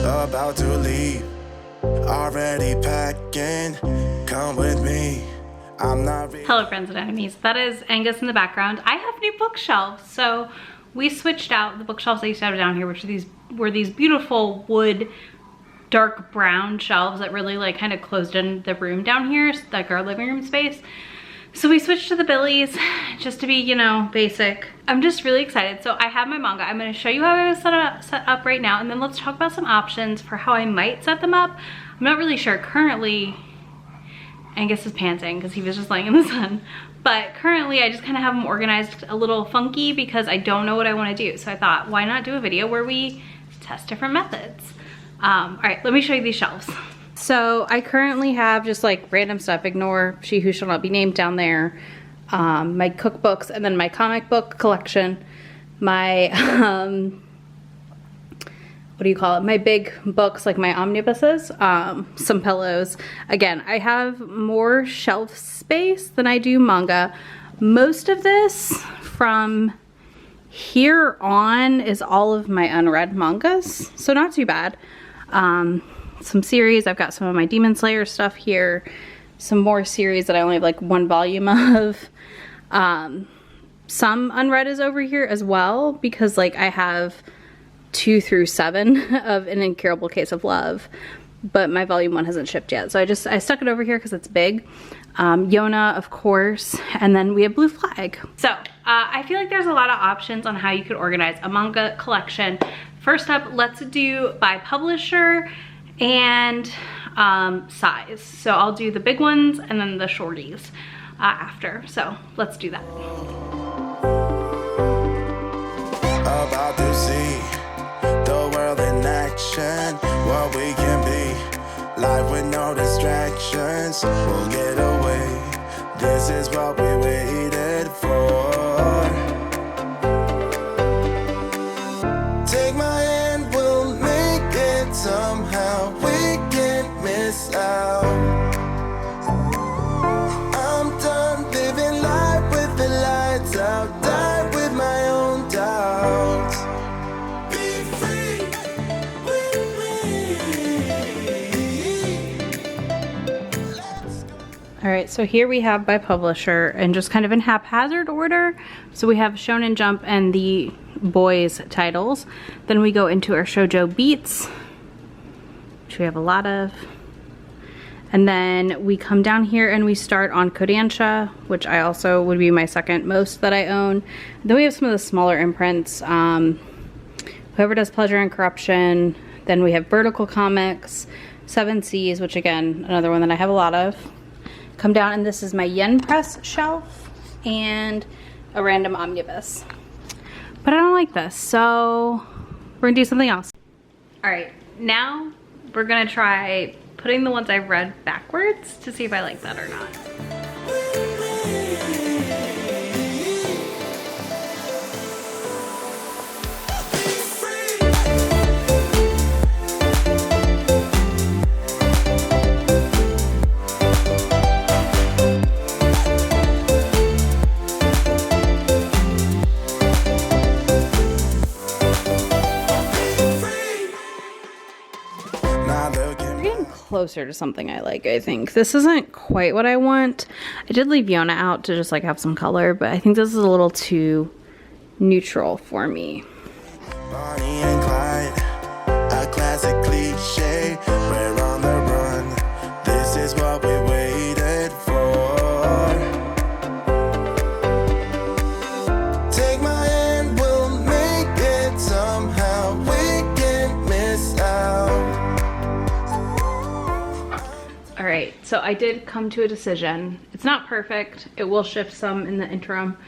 about to leave, already packing, come with me. I'm not. Hello friends and enemies, that is Angus in the background. I have new bookshelves, so we switched out the bookshelves I used to have down here, which were these beautiful wood dark brown shelves that really like kind of closed in the room down here, like our living room space. So we switched to the Billies just to be, you know, basic. I'm just really excited. So I have my manga. I'm going to show you how I was set up right now, and then let's talk about some options for how I might set them up. I'm not really sure. Currently, Angus is panting because he was just laying in the sun. But currently I just kind of have them organized a little funky because I don't know what I want to do. So I thought, why not do a video where we test different methods? All right, let me show you these shelves. So I currently have just like random stuff. Ignore She Who Shall Not Be Named down there. My cookbooks, and then my comic book collection. My, what do you call it? My big books, like my omnibuses. Some pillows. Again, I have more shelf space than I do manga. Most of this from here on is all of my unread mangas. So not too bad. Some series, I've got some of my Demon Slayer stuff here, some more series that I only have like one volume of. Some unread is over here as well, because like I have 2 through 7 of An Incurable Case of Love, but my volume 1 hasn't shipped yet, so I stuck it over here because it's big. Yona, of course, and then we have Blue Flag. So I feel like there's a lot of options on how you could organize a manga collection. First up, let's do by publisher and size. So I'll do the big ones and then the shorties after. So let's do that. About to see the world in action, what we can be. Life with no distractions, we'll get away. This is what we waited for. Take my hand, we'll make it somehow. We can't miss out. I'm done living life with the lights out. Die with my own doubts. Be free with me. All right, so here we have by publisher and just kind of in haphazard order. So we have Shonen Jump and the boys titles. Then we go into our shoujo beats, which we have a lot of. And then we come down here and we start on Kodansha, which I also would be my second most that I own. Then we have some of the smaller imprints. Whoever Does Pleasure and Corruption. Then we have Vertical Comics, 7 Seas, which again, another one that I have a lot of. Come down and this is my Yen Press shelf and a random omnibus. But I don't like this, so we're gonna do something else. All right, now we're gonna try putting the ones I've read backwards to see if I like that or not. Closer to something I like, I think. This isn't quite what I want. I did leave Yona out to just like have some color, but I think this is a little too neutral for me. Bonnie and Clyde, a classic cliche. We're on the run. This is what we waited for. Take my hand, we'll make it somehow. We can't miss out. All right, so I did come to a decision. It's not perfect. It will shift some in the interim,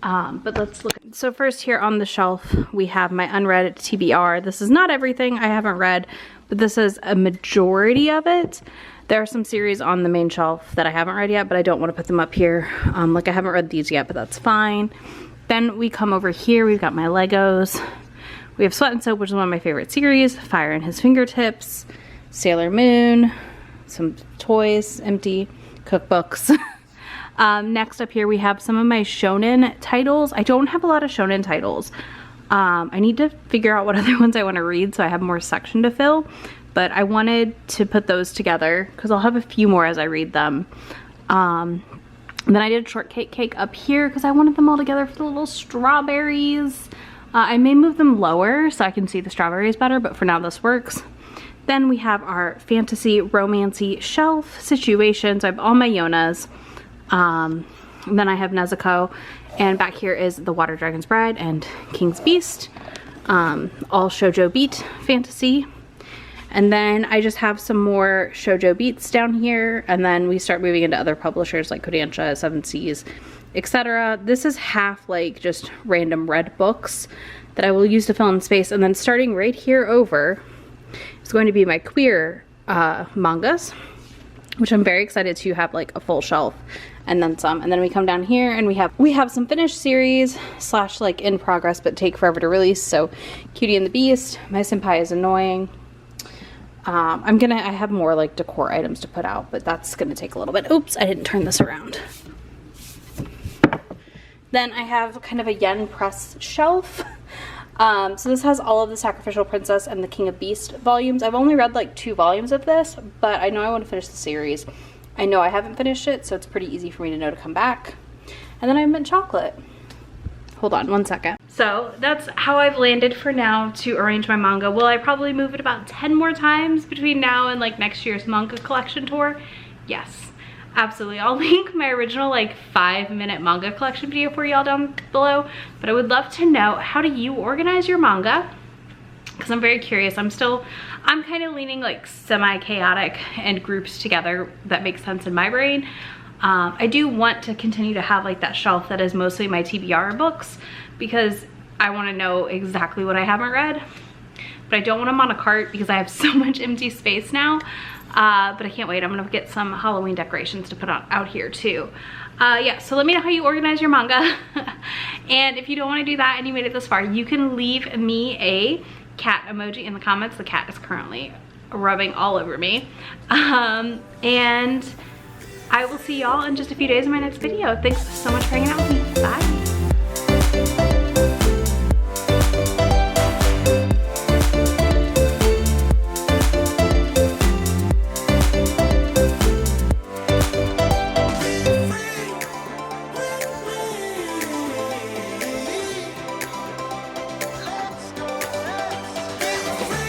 but let's look. So first here on the shelf, we have my unread TBR. This is not everything I haven't read, but this is a majority of it. There are some series on the main shelf that I haven't read yet, but I don't want to put them up here. Like I haven't read these yet, but that's fine. Then we come over here, we've got my Legos. We have Sweat and Soap, which is one of my favorite series. Fire in His Fingertips, Sailor Moon, some toys, empty cookbooks. Next up here we have some of my shonen titles. I don't have a lot of shonen titles. I need to figure out what other ones I want to read so I have more section to fill, but I wanted to put those together because I'll have a few more as I read them. And then I did shortcake cake up here because I wanted them all together for the little strawberries. I may move them lower so I can see the strawberries better, but for now this works. Then we have our fantasy romancy shelf situations. I have all my Yonas. And then I have Nezuko, and back here is the Water Dragon's Bride and King's Beast. All Shoujo Beat fantasy. And then I just have some more Shoujo Beats down here, and then we start moving into other publishers like Kodansha, Seven Seas, etc. This is half like just random red books that I will use to fill in space, and then starting right here over is going to be my queer mangas, which I'm very excited to have like a full shelf and then some. And then we come down here and we have some finished series slash like in progress but take forever to release. So Cutie and the Beast, My Senpai is Annoying. I have more like decor items to put out, but that's gonna take a little bit. Oops, I didn't turn this around. Then I have kind of a yen press shelf. So this has all of the Sacrificial Princess and the King of Beast volumes. I've only read like 2 volumes of this, but I know I want to finish the series. I know I haven't finished it, so it's pretty easy for me to know to come back. And then I have Mint Chocolate. Hold on one second. So that's how I've landed for now to arrange my manga. Will I probably move it about 10 more times between now and like next year's manga collection tour? Yes. Absolutely. I'll link my original like 5-minute manga collection video for y'all down below, but I would love to know, how do you organize your manga? Because I'm very curious. I'm kind of leaning like semi-chaotic and grouped together that makes sense in my brain. I do want to continue to have like that shelf that is mostly my TBR books because I want to know exactly what I haven't read, but I don't want them on a cart because I have so much empty space now. But I can't wait. I'm gonna get some Halloween decorations to put out here too. Yeah, so let me know how you organize your manga. And if you don't want to do that and you made it this far, you can leave me a cat emoji in the comments. The cat is currently rubbing all over me. And I will see y'all in just a few days in my next video. Thanks so much for hanging out with me. Bye.